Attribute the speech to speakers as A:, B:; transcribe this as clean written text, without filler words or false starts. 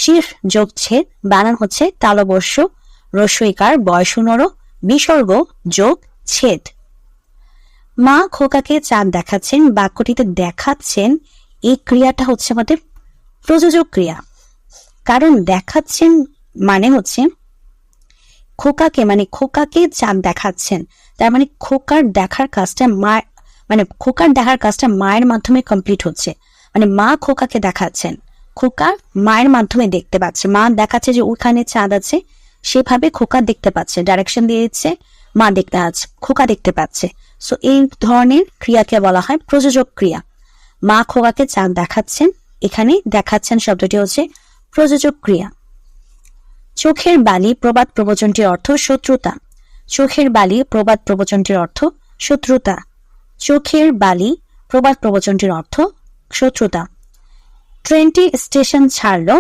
A: শির যোগ ছেদ বানান হচ্ছে তালবস্য রস্বইকার বয়সুনর বিসর্গ যোগ ছেদ। মা খোকাকে চাঁদ দেখাচ্ছেন, বাক্যটিতে দেখাচ্ছেন এই ক্রিয়াটা হচ্ছে আমাদের প্রযোজক ক্রিয়া। কারণ দেখাচ্ছেন মানে হচ্ছে খোকাকে চাঁদ দেখাচ্ছেন, তার মানে খোকার দেখার কাজটা মায়ের মাধ্যমে কমপ্লিট হচ্ছে। মানে মা খোকাকে দেখাচ্ছেন, খোকা মায়ের মাধ্যমে দেখতে পাচ্ছে। মা দেখাচ্ছে যে ওখানে চাঁদ আছে, সেভাবে খোকা দেখতে পাচ্ছে, ডাইরেকশন দিয়ে দিচ্ছে, মা দেখতে পাচ্ছে, খোকা দেখতে পাচ্ছে। সো এই ধরনের ক্রিয়াকে বলা হয় প্রযোজক ক্রিয়া। মা খোকাকে চাঁদ দেখাচ্ছেন, এখানে দেখাচ্ছেন শব্দটি হচ্ছে প্রযোজক ক্রিয়া। চোখের বালি প্রবাদ প্রবচনটির অর্থ শত্রুতা। চোখের বালি প্রবাদ প্রবচনটির অর্থ শত্রুতা। চোখের বালি প্রবাদ প্রবচনটির অর্থ শত্রুতা। ট্রেনটি স্টেশন ছাড়লো।